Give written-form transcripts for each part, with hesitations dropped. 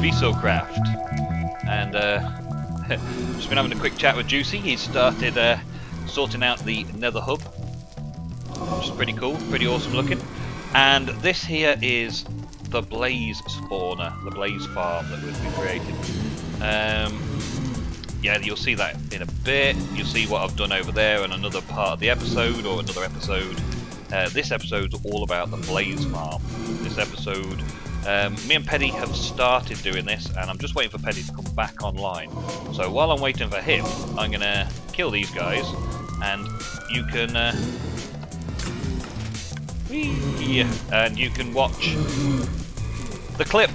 VISOCraft, and just been having a quick chat with Juicy. He's started sorting out the Nether hub, which is pretty cool, pretty awesome looking. And this here is the Blaze spawner, the Blaze farm that we've been creating. Yeah, you'll see that in a bit. You'll see what I've done over there in another part of the episode, or another episode. This episode's all about the Blaze farm. This episode, me and Peddy have started doing this, and I'm just waiting for Peddy to come back online. So while I'm waiting for him, I'm going to kill these guys, and you can and you can watch the clip.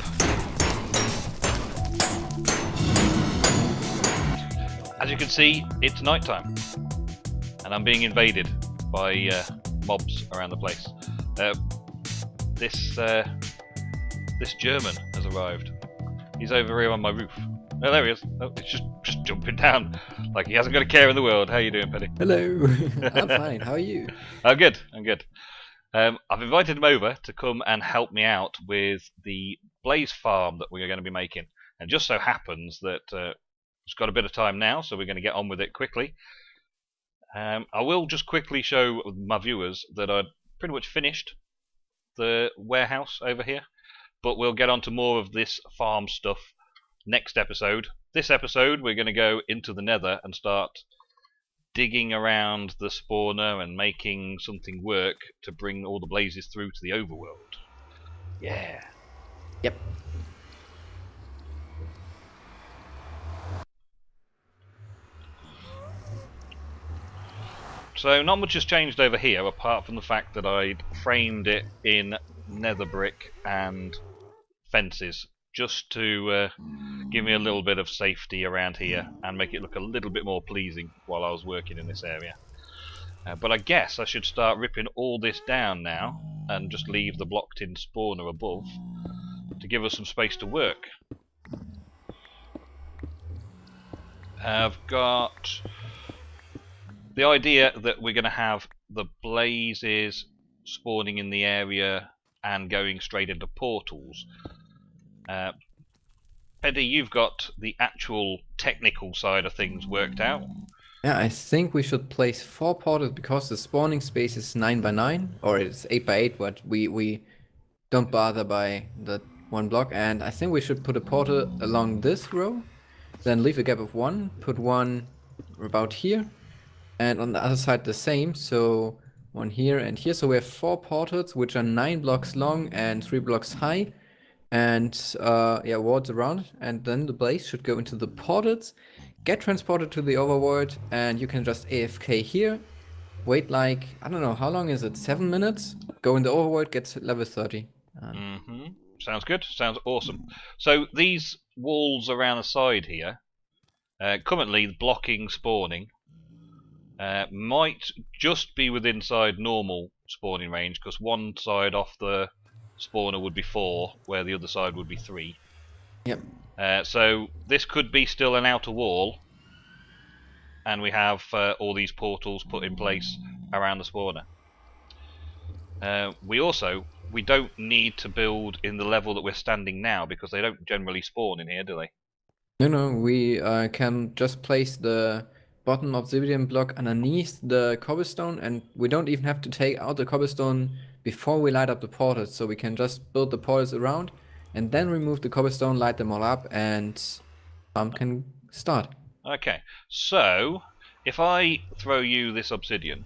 As you can see, it's nighttime, and I'm being invaded by mobs around the place. This German has arrived. He's over here on my roof. Oh, there he is. Oh, he's just jumping down like he hasn't got a care in the world. How you doing, Peddy? Hello. I'm fine. How are you? I'm good. I'm good. I've invited him over to come and help me out with the Blaze farm that we are going to be making. And just so happens that it's got a bit of time now, so we're going to get on with it quickly. I will just quickly show my viewers that I'd pretty much finished the warehouse over here, but we'll get on to more of this farm stuff next episode. This episode we're going to go into the Nether and start digging around the spawner and making something work to bring all the blazes through to the overworld. Yeah. Yep. So not much has changed over here, apart from the fact that I'd framed it in nether brick and fences, just to give me a little bit of safety around here and make it look a little bit more pleasing while I was working in this area. But I guess I should start ripping all this down now and just leave the blocked in spawner above to give us some space to work. I've got the idea that we're going to have the blazes spawning in the area and going straight into portals. Peddy, you've got the actual technical side of things worked out. Yeah, I think we should place 4 portals because the spawning space is 9 by 9, or it's 8 by 8, but we don't bother by that one block. And I think we should put a portal along this row, then leave a gap of 1, put one about here, and on the other side the same, so one here and here. So we have 4 portals which are 9 blocks long and 3 blocks high, and yeah, wards around, and then the blaze should go into the portals, get transported to the overworld, and you can just AFK here, wait like, I don't know, how long is it, 7 minutes, go in the overworld, get to level 30. Sounds good, sounds awesome. So these walls around the side here, currently blocking spawning, might just be within inside normal spawning range, because one side off the spawner would be 4, where the other side would be 3. Yep. So this could be still an outer wall, and we have all these portals put in place around the spawner. We don't need to build in the level that we're standing now, because they don't generally spawn in here, do they? No, we can just place the bottom obsidian block underneath the cobblestone, and we don't even have to take out the cobblestone before we light up the portals, so we can just build the portals around and then remove the cobblestone, light them all up, and farm can start. Okay, so if I throw you this obsidian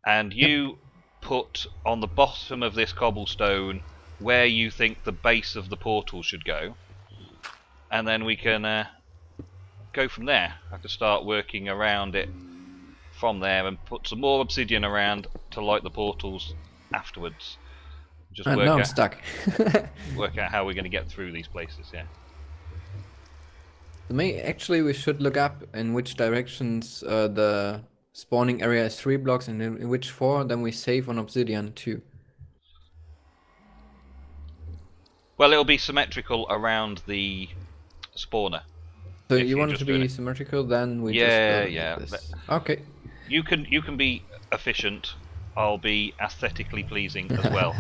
and you put on the bottom of this cobblestone where you think the base of the portal should go, and then we can go from there. I could start working around it from there and put some more obsidian around to light the portals afterwards. Just work now I'm out, stuck. work out how we're going to get through these places, yeah. Actually, we should look up in which directions the spawning area is 3 blocks and in which 4, then we save on obsidian too. Well, it'll be symmetrical around the spawner. So you want it to be symmetrical, then we just build this. Okay. You can be efficient. I'll be aesthetically pleasing as well.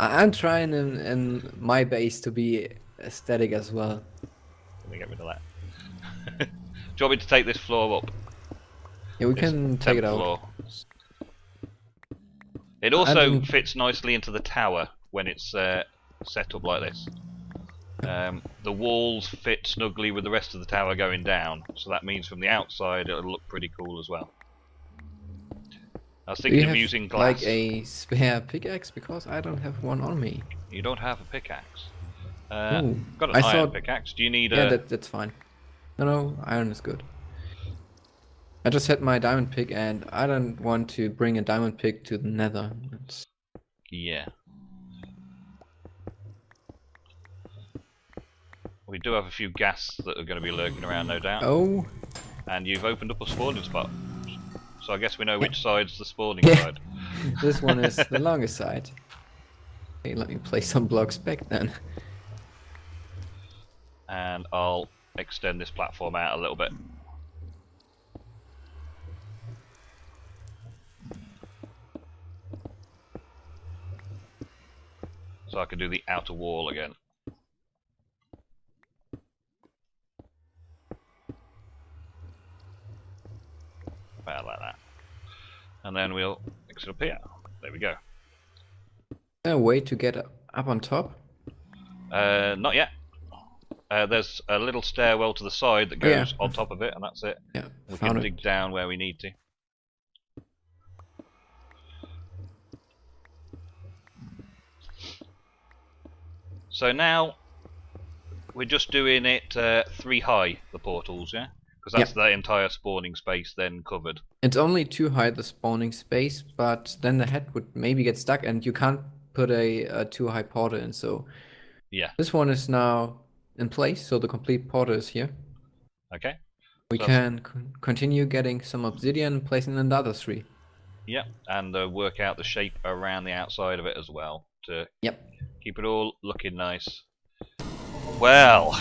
I'm trying in my base to be aesthetic as well. Let me get rid of that. Do you want me to take this floor up? Yeah, we This can take it 10th out. floor. It I also didn't- fits nicely into the tower when it's set up like this. The walls fit snugly with the rest of the tower going down, so that means from the outside it'll look pretty cool as well. I was Do you thinking of have, using glass. like a spare pickaxe? Because I don't have one on me. You don't have a pickaxe. Ooh, Got an I iron thought- pickaxe. Do you need Yeah, a... that's fine. No, iron is good. I just had my diamond pick, and I don't want to bring a diamond pick to the nether. Yeah. We do have a few gas that are going to be lurking around, no doubt. Oh, And you've opened up a spawning spot. So I guess we know Yeah. which side's the spawning Yeah. side. this one is the longest side. Okay, let me place some blocks back then. And I'll extend this platform out a little bit. So I can do the outer wall again. About like that. And then we'll mix it up here. There we go. Is there a way to get up on top? Not yet. There's a little stairwell to the side that goes on top of it, and that's it. Yeah, We found can it. dig down where we need to. So now we're just doing it 3 high, the portals, yeah? Because that's the entire spawning space then covered. It's only 2 high, the spawning space, but then the head would maybe get stuck, and you can't put a 2 high portal in. So Yeah. this one is now in place, so the complete portal is here. Okay. We So can continue getting some obsidian and placing in the other 3. Yeah, and work out the shape around the outside of it as well to Yep. keep it all looking nice. Well,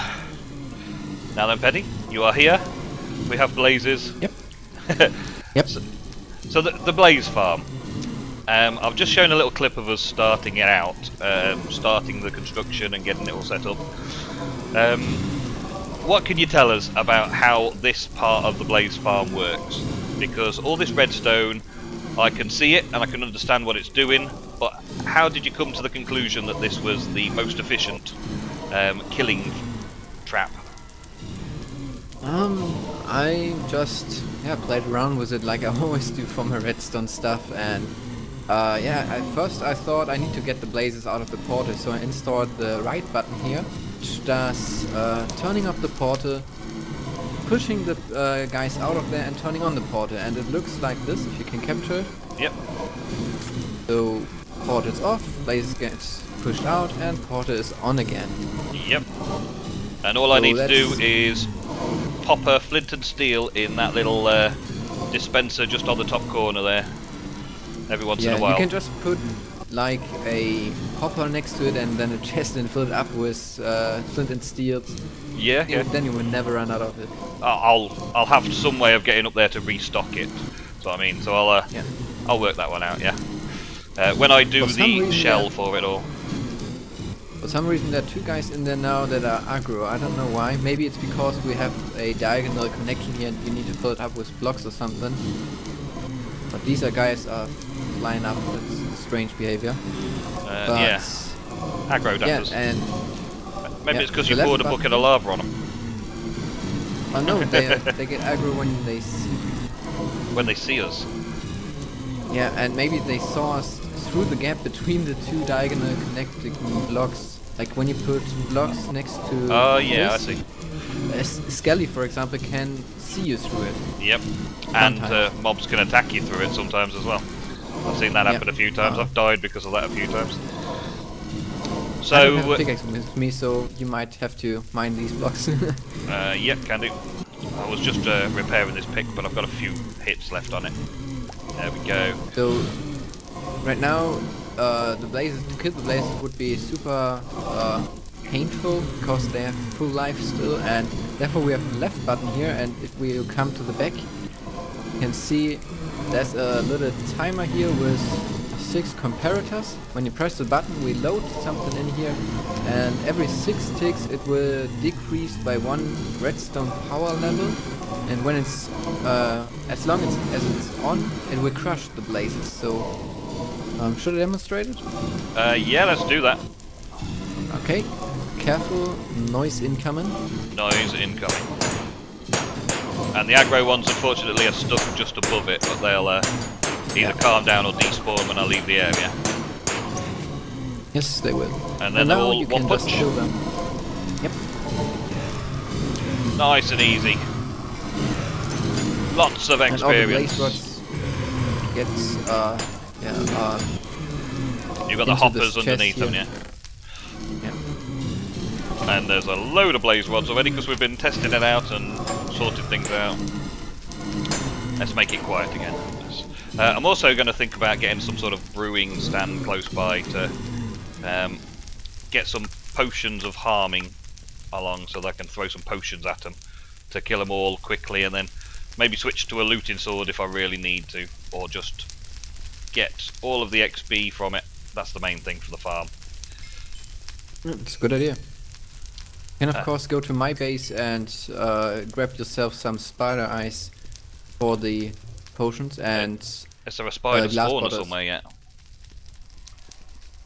now then, Peddy, you are here. We have blazes. Yep. Yep. So the blaze farm. I've just shown a little clip of us starting it out, starting the construction and getting it all set up. What can you tell us about how this part of the blaze farm works? Because all this redstone, I can see it and I can understand what it's doing, but how did you come to the conclusion that this was the most efficient killing trap? I just played around with it like I always do for my redstone stuff, and at first I thought I need to get the blazes out of the portal, so I installed the right button here, which does turning off the portal, pushing the guys out of there, and turning on the portal, and it looks like this if you can capture it. Yep. So portal's off, blazes gets pushed out, and portal is on again. Yep. And all I So need to do let's- is pop a flint and steel in that little dispenser just on the top corner there. Every once in a while. You can just put like a hopper next to it and then a chest and fill it up with flint and steel. Yeah, yeah. Then you will never run out of it. I'll have some way of getting up there to restock it. That's what I mean. So I'll work that one out. Yeah. When I do For some the reason, shell for it all. For some reason there are 2 guys in there now that are aggro. I don't know why. Maybe it's because we have a diagonal connection here and you need to fill it up with blocks or something. But these guys are flying up. That's strange behavior. Yeah. Aggro dappers. and Maybe it's because the you left poured a button- bucket of lava on them oh no, they get aggro when they see. when they see us. Yeah, and maybe they saw us through the gap between the 2 diagonal connecting blocks. Like when you put blocks next to. Oh yeah, this, I see. Skelly, for example, can see you through it. Yep. And Sometimes. mobs can attack you through it sometimes as well. I've seen that happen a few times. I've died because of that a few times. I don't have So a pickaxe with me, so you might have to mine these blocks. yep, can do. I was just repairing this pick, but I've got a few hits left on it. There we go. So right now, the blazes, to kill the blazes would be super painful because they have full life still, and therefore we have the left button here. And if we come to the back, you can see there's a little timer here with 6 comparators. When you press the button, we load something in here, and every 6 ticks it will decrease by 1 redstone power level. And when it's as long as it's on, it will crush the blazes. So should I demonstrate it? Yeah, let's do that. Okay, careful, noise incoming. Noise incoming. And the aggro ones, unfortunately, are stuck just above it, but they'll either calm down or despawn when I leave the area. Yes, they will. And then they're now all you one can punch. just kill them. Yep. Nice and easy. Lots of And all the experience. blaze rods gets You've got the into hoppers this underneath chest them, yeah? here. And there's a load of blaze rods already because we've been testing it out and sorted things out. Let's make it quiet again. I'm also going to think about getting some sort of brewing stand close by to get some potions of harming along so that I can throw some potions at them to kill them all quickly, and then maybe switch to a looting sword if I really need to, or just get all of the XP from it. That's the main thing for the farm. It's a good idea. You can of course go to my base and grab yourself some spider eyes for the potions, and Is there a spider glass spawner bottles. somewhere yet?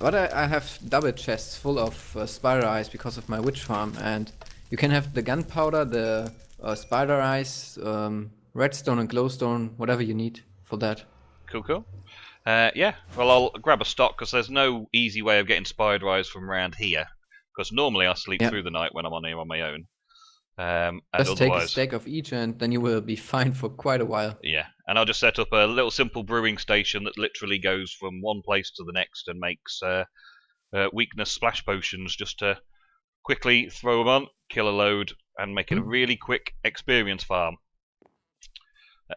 But I have double chests full of spider eyes because of my witch farm, and you can have the gunpowder, the spider eyes, redstone and glowstone, whatever you need for that. Cool. Yeah, well, I'll grab a stock because there's no easy way of getting spider eyes from around here. Because normally I sleep through the night when I'm on here on my own. And Just take a otherwise, stack of each, and then you will be fine for quite a while. yeah, and I'll just set up a little simple brewing station that literally goes from one place to the next and makes weakness splash potions just to quickly throw them on, kill a load, and make it a really quick experience farm.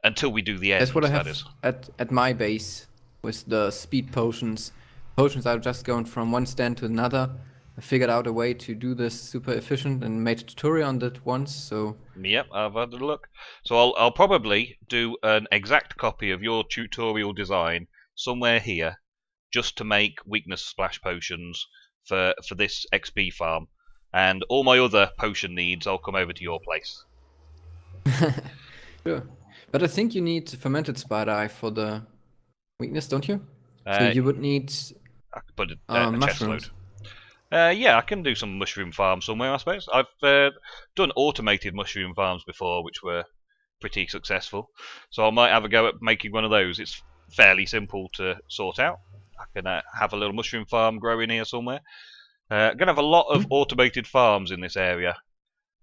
Until we do the end, That's what I that have is. at my base with the speed potions. Potions are just going from one stand to another. I figured out a way to do this super efficient and made a tutorial on that once, so... Yep, I've had a look. So I'll probably do an exact copy of your tutorial design somewhere here, just to make weakness splash potions for this XP farm. And all my other potion needs, I'll come over to your place. Sure. But I think you need fermented spider eye for the weakness, don't you? So you would need I could put a chest load. mushrooms. Yeah, I can do some mushroom farm somewhere, I suppose. I've done automated mushroom farms before, which were pretty successful. So I might have a go at making one of those. It's fairly simple to sort out. I can have a little mushroom farm growing here somewhere. I'm going to have a lot of automated farms in this area.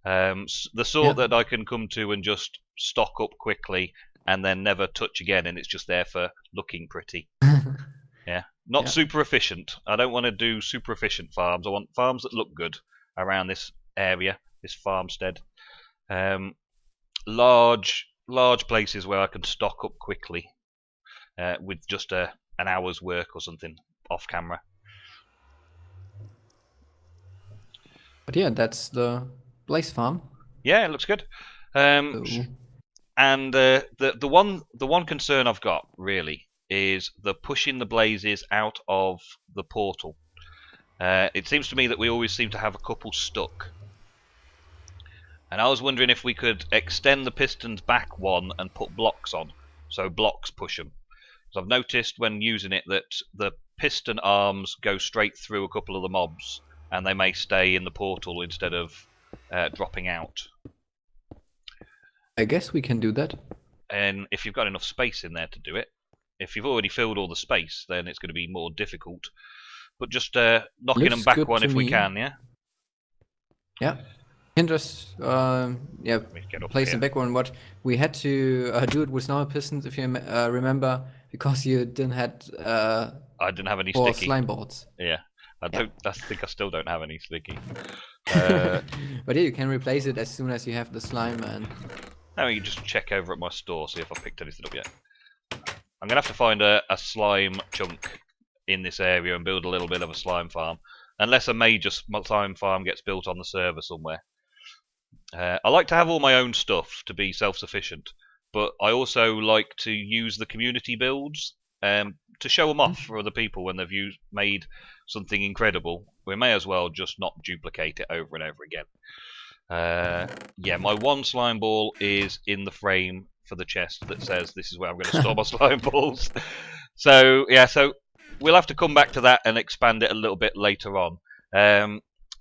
The sort that I can come to and just stock up quickly and then never touch again, and it's just there for looking pretty. Yeah, not super efficient. I don't want to do super efficient farms. I want farms that look good around this area, this farmstead. Large places where I can stock up quickly with just an hour's work or something off camera. But yeah, that's the blaze farm. Yeah, it looks good. And the one concern I've got really is the pushing the blazes out of the portal. It seems to me that we always seem to have a couple stuck. And I was wondering if we could extend the pistons back one and put blocks on, so blocks push them. Because I've noticed when using it that the piston arms go straight through a couple of the mobs, and they may stay in the portal instead of dropping out. I guess we can do that. And if you've got enough space in there to do it, if you've already filled all the space, then it's going to be more difficult. But just knocking them back one if we can, yeah? Yeah. You can just place them back one. What we had to do it with normal pistons, if you remember, because you didn't had I didn't have any sticky slime boards. Yeah. I think I still don't have any sticky. But yeah, you can replace it as soon as you have the slime, and now you just check over at my store, see if I picked anything up yet. I'm gonna have to find a slime chunk in this area and build a little bit of a slime farm, unless a major slime farm gets built on the server somewhere. I like to have all my own stuff to be self-sufficient, but I also like to use the community builds. to show them off for other people when they've made something incredible, we may as well just not duplicate it over and over again. Yeah, my one slime ball is in the frame for the chest that says this is where I'm going to store my slime balls. So yeah, so we'll have to come back to that and expand it a little bit later on.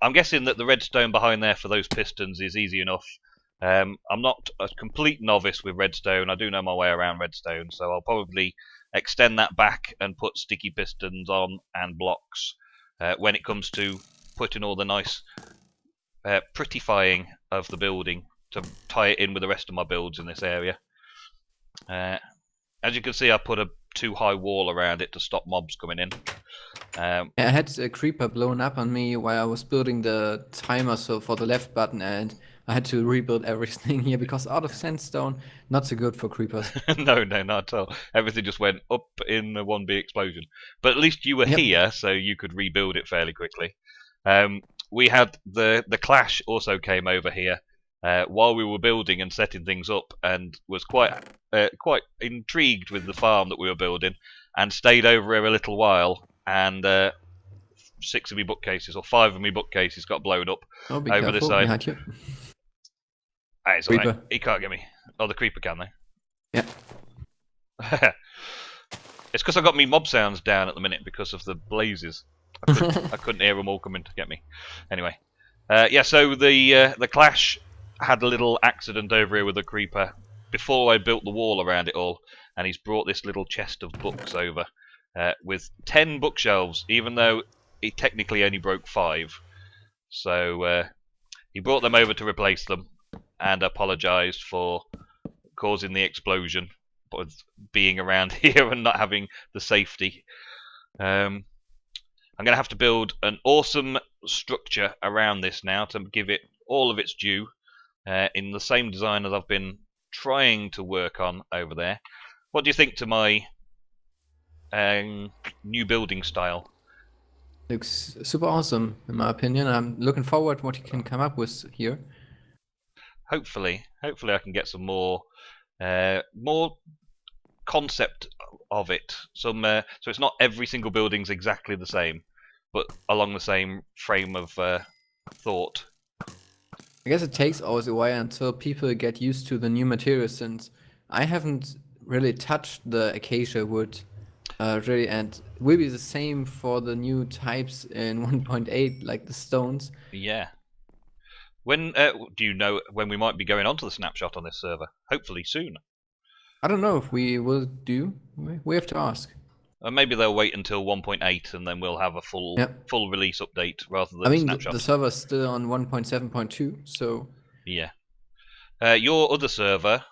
I'm guessing that the redstone behind there for those pistons is easy enough. I'm not a complete novice with redstone. I do know my way around redstone, so I'll probably extend that back and put sticky pistons on and blocks when it comes to putting all the nice prettifying of the building to tie it in with the rest of my builds in this area. As you can see, I put a too high wall around it to stop mobs coming in. I had a creeper blown up on me while I was building the timer for the left button, and I had to rebuild everything here because out of sandstone, not so good for creepers. No, not at all. Everything just went up in one big explosion. But at least you were here, so you could rebuild it fairly quickly. We had the Clash also came over here while we were building and setting things up, and was quite intrigued with the farm that we were building, and stayed over here a little while. And 6 of me bookcases, or 5 of me bookcases, got blown up over this side. Behind you. It's alright. He can't get me. Oh, the creeper can, though. Yeah. It's because I got me mob sounds down at the minute because of the blazes. I couldn't hear them all coming to get me. Anyway, yeah. So the Clash had a little accident over here with the creeper before I built the wall around it all, and he's brought this little chest of books over with 10 bookshelves, even though he technically only broke 5. So he brought them over to replace them, and apologised for causing the explosion, but being around here and not having the safety. I'm going to have to build an awesome structure around this now to give it all of its due, in the same design as I've been trying to work on over there. What do you think to my new building style? Looks super awesome, in my opinion. I'm looking forward to what you can come up with here. Hopefully I can get some more concept of it. So it's not every single building's exactly the same, but along the same frame of thought. I guess it takes always a while until people get used to the new materials, since I haven't really touched the acacia wood really, and it will be the same for the new types in 1.8, like the stones. Yeah. When do you know when we might be going on to the Snapshot on this server? Hopefully soon. I don't know if we will do. We have to ask. Maybe they'll wait until 1.8 and then we'll have a full release update rather than Snapshot. The server's still on 1.7.2, so yeah. Your other server's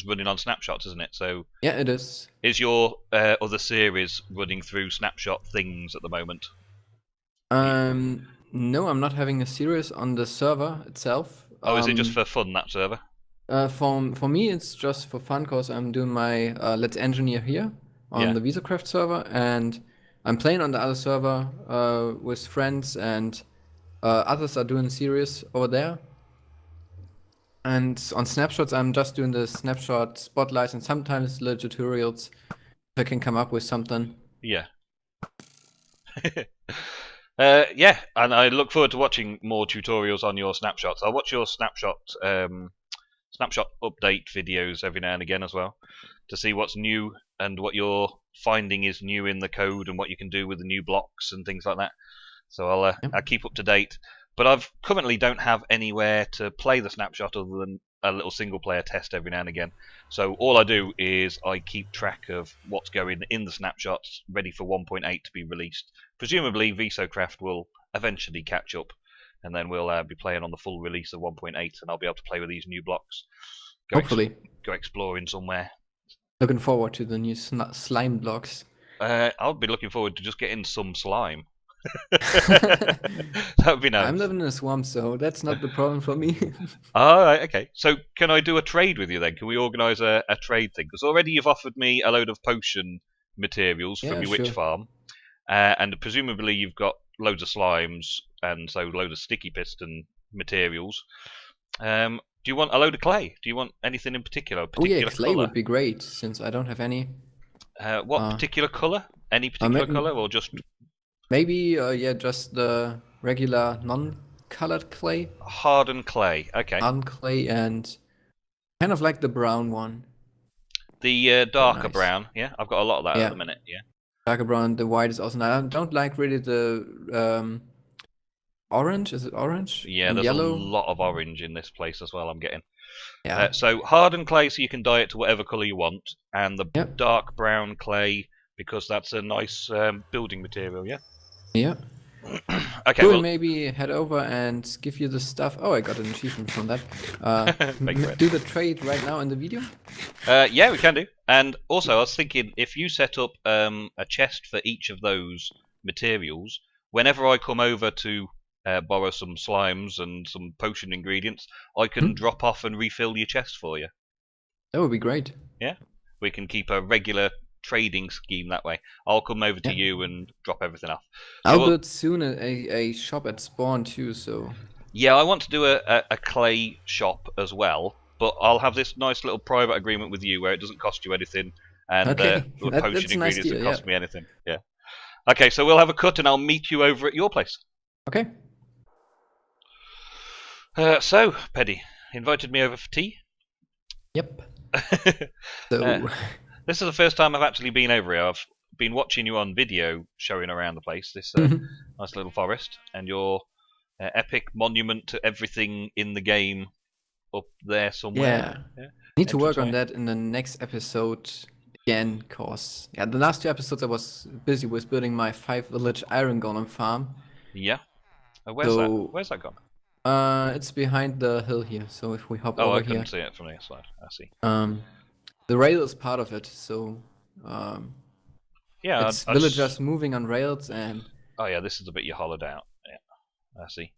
running on Snapshots, isn't it? So yeah, it is. Is your other series running through Snapshot things at the moment? No, I'm not having a series on the server itself. Oh, is it just for fun, that server? For me, it's just for fun, because I'm doing my Let's Engineer here on the VISOCraft server, and I'm playing on the other server with friends, and others are doing series over there. And on Snapshots, I'm just doing the Snapshot spotlights and sometimes little tutorials if I can come up with something. Yeah. Yeah, and I look forward to watching more tutorials on your snapshots. I'll watch your snapshot update videos every now and again as well, to see what's new and what you're finding is new in the code and what you can do with the new blocks and things like that. So I'll keep up to date. But I've currently don't have anywhere to play the snapshot other than a little single player test every now and again. So all I do is I keep track of what's going in the snapshots ready for 1.8 to be released. Presumably VISOCraft will eventually catch up, and then we'll be playing on the full release of 1.8, and I'll be able to play with these new blocks. Hopefully. Go exploring somewhere. Looking forward to the new slime blocks. I'll be looking forward to just getting some slime. That would be nice. I'm living in a swamp, so that's not the problem for me. Alright, okay. So can I do a trade with you then? Can we organise a trade thing? Because already you've offered me a load of potion materials from your witch farm. And presumably you've got loads of slimes, and so loads of sticky piston materials. Do you want a load of clay? Do you want anything in particular? Clay would be great, since I don't have any. What particular colour? Any particular colour, or just maybe? Yeah, just the regular non-colored clay. hardened clay? Okay. Hardened clay and kind of like the brown one. The darker nice. brown. Yeah, I've got a lot of that at the minute. Yeah. Darker brown. The white is also nice. I don't like really the orange. Is it orange? Yeah, and there's yellow. a lot of orange in this place as well. I'm getting. Yeah. So hardened clay, so you can dye it to whatever colour you want, and the dark brown clay because that's a nice building material. Yeah. Yeah. Okay. We'll maybe head over and give you the stuff. Oh, I got an achievement from that. Do the trade right now in the video? Yeah, we can do. And also, I was thinking, if you set up a chest for each of those materials, whenever I come over to borrow some slimes and some potion ingredients, I can drop off and refill your chest for you. That would be great. Yeah, we can keep a regular trading scheme that way. I'll come over to you and drop everything off. So I'll build soon a shop at spawn too, so... Yeah, I want to do a clay shop as well, but I'll have this nice little private agreement with you where it doesn't cost you anything, and the potion ingredients don't cost me anything. Yeah. Okay, so we'll have a cut and I'll meet you over at your place. Okay. So, Peddy, invited me over for tea? Yep. So... This is the first time I've actually been over here. I've been watching you on video showing around the place, this nice little forest, and your epic monument to everything in the game up there somewhere. Yeah. Need to work on that in the next episode again, cause the last 2 episodes I was busy with building my 5-village iron golem farm. Yeah. Where's that? Where's that gone? It's behind the hill here, so if we hop over I here... couldn't see it from the side. I see. The rail is part of it, so yeah, it's villagers moving on rails and... Oh yeah, this is the bit you hollowed out. Yeah, I see.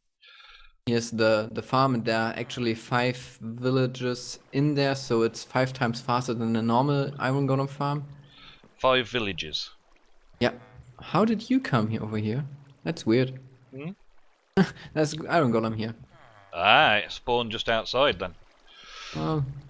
Here's the farm, and there are actually 5 villages in there, so it's 5 times faster than a normal iron golem farm. 5 villages. Yeah. How did you come here over here? That's weird. There's iron golem here. Ah, it spawned just outside then.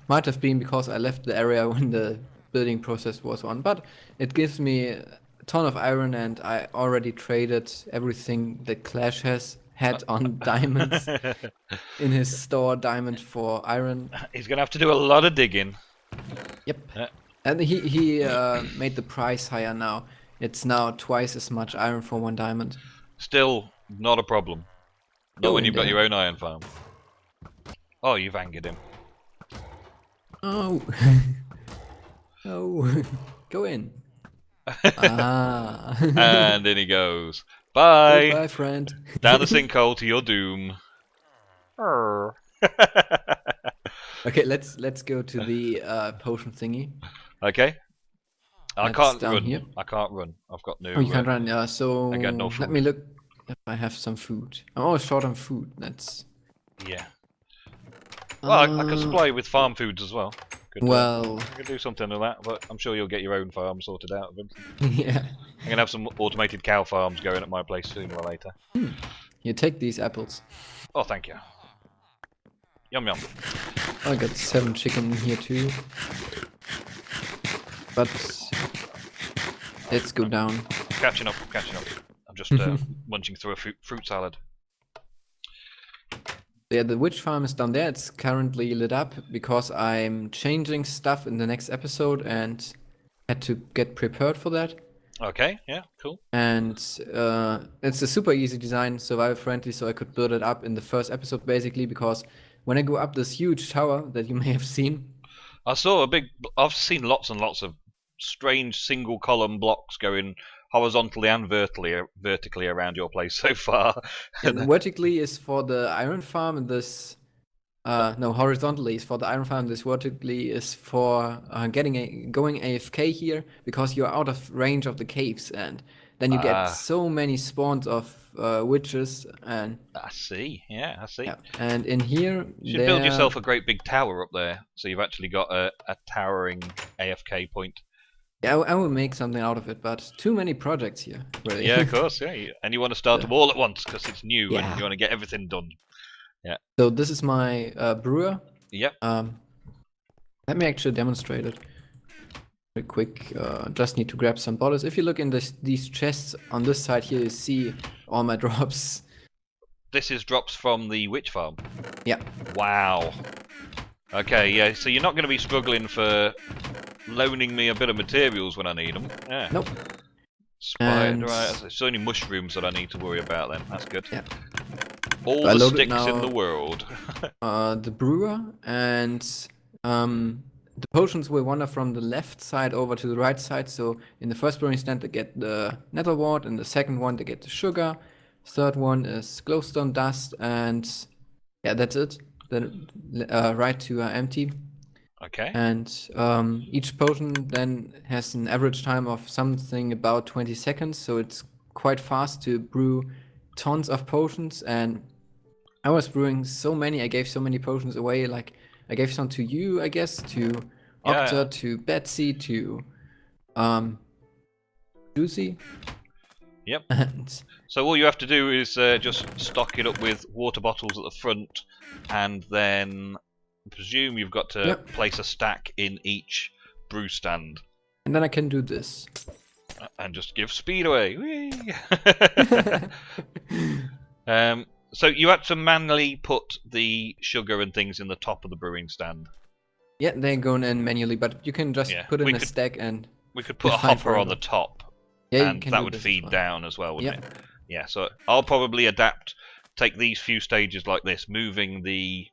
Might have been because I left the area when the building process was on, but it gives me a ton of iron, and I already traded everything that Clash had on diamonds in his store, diamond for iron. He's gonna have to do a lot of digging. Yep. And he made the price higher now. It's now twice as much iron for 1 diamond. Still not a problem. Not when you've got your own iron farm. Oh, you've angered him. Oh. Oh. Go in. And in he goes. Bye. Goodbye, friend. Down the sinkhole to your doom. Okay, let's go to the potion thingy. Okay. I can't run. Here. I can't run. I've got no. Oh, you can't run. Yeah. So I got no food. Let me look if I have some food. I'm always short on food. That's. Yeah. Well, I can supply you with farm foods as well. Well, I can do something with that, but I'm sure you'll get your own farm sorted out eventually. Yeah. I'm gonna have some automated cow farms going at my place sooner or later. You take these apples. Oh, thank you. Yum yum. I got 7 chicken here too. But let's go down. Catching up. I'm just munching through a fruit salad. Yeah, the witch farm is down there. It's currently lit up because I'm changing stuff in the next episode and had to get prepared for that. Okay, yeah, cool. And it's a super easy design, survival friendly, so I could build it up in the first episode basically, because when I go up this huge tower that you may have seen. I've seen lots and lots of strange single column blocks going horizontally and vertically around your place so far. Yeah, vertically is for the iron farm, and this no, horizontally is for the iron farm. This vertically is for going AFK here, because you're out of range of the caves, and then you get so many spawns of witches. And I see. Yeah, I see. Yeah. And in here, you should build yourself a great big tower up there, so you've actually got a towering AFK point. Yeah, I will make something out of it, but too many projects here, really. Yeah, of course, yeah. And you want to start them all at once, because it's new, and you want to get everything done. Yeah. So this is my brewer. Yep. Let me actually demonstrate it. Very quick. Just need to grab some bottles. If you look in these chests on this side here, you see all my drops. This is drops from the witch farm. Yeah. Wow. Okay, yeah. So you're not going to be struggling for loaning me a bit of materials when I need them. Yeah. Nope. Spider, right. It's only mushrooms that I need to worry about then. That's good. Yeah. All the sticks in the world. The brewer and the potions will wander from the left side over to the right side. So in the first brewing stand they get the nether wart, and the second one they get the sugar. Third one is glowstone dust, and yeah, that's it. Then right to empty. Okay. And each potion then has an average time of something about 20 seconds, so it's quite fast to brew tons of potions. And I was brewing so many, I gave so many potions away. Like I gave some to you, I guess, to Octa, to Betsy, to Juicy. Yep. And so all you have to do is just stock it up with water bottles at the front, and then I presume you've got to place a stack in each brew stand. And then I can do this. And just give speed away. Whee! So you had to manually put the sugar and things in the top of the brewing stand. Yeah, they're going in manually, but you can just put in a stack and... We could put a hopper on the top. Yeah, and that would feed down as well, wouldn't it? Yeah, so I'll probably take these few stages like this, moving the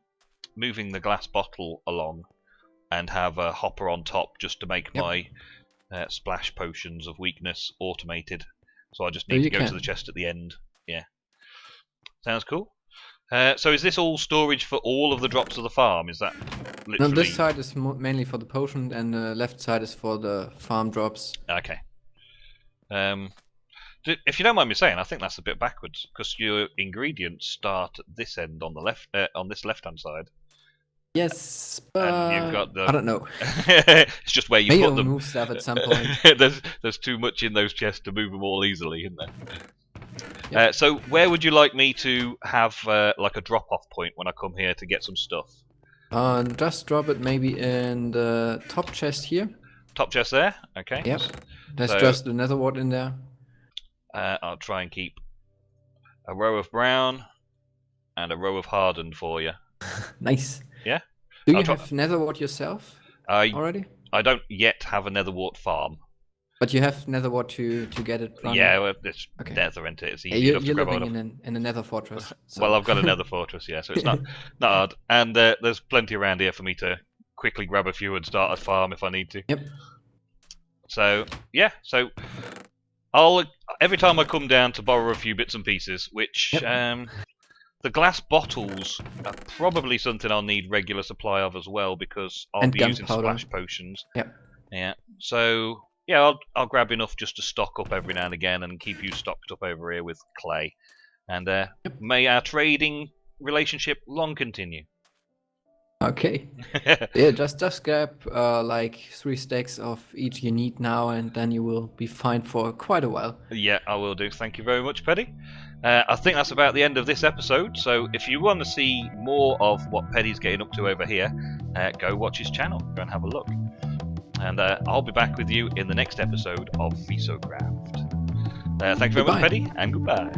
glass bottle along, and have a hopper on top just to make my splash potions of weakness automated. So I just need to go to the chest at the end. Yeah. Sounds cool. So is this all storage for all of the drops of the farm? Is that literally... No, this side is mainly for the potion, and the left side is for the farm drops. Okay. If you don't mind me saying, I think that's a bit backwards, because your ingredients start at this end on the left, on this left-hand side. Yes, but and you've got the... I don't know. It's just where you Maybe put I'll them. move stuff at some point. there's too much in those chests to move them all easily, isn't there? Yep. So where would you like me to have like a drop-off point when I come here to get some stuff? Just drop it maybe in the top chest here. Top chest there? Okay. Yep. There's just another wart in there. I'll try and keep a row of brown and a row of hardened for you. Nice. Yeah? Do you have nether wart yourself already? I don't yet have a nether wart farm. But you have nether wart to get it running? Yeah, well, it's nether, isn't it? It's easy you're to grab living in a nether fortress. So. Well, I've got a nether fortress, yeah, so it's not hard. And there's plenty around here for me to quickly grab a few and start a farm if I need to. Yep. So, yeah, so every time I come down to borrow a few bits and pieces, which the glass bottles are probably something I'll need regular supply of as well, because I'll be using splash potions. Yep. Yeah. So yeah, I'll grab enough just to stock up every now and again and keep you stocked up over here with clay. And may our trading relationship long continue. Okay. Yeah, just grab like 3 stacks of each you need now, and then you will be fine for quite a while. Yeah, I will do. Thank you very much, Peddy. I think that's about the end of this episode, so if you want to see more of what Peddy's getting up to over here, go watch his channel, go and have a look. And I'll be back with you in the next episode of VISOCraft. Thank you very much, Peddy, and goodbye.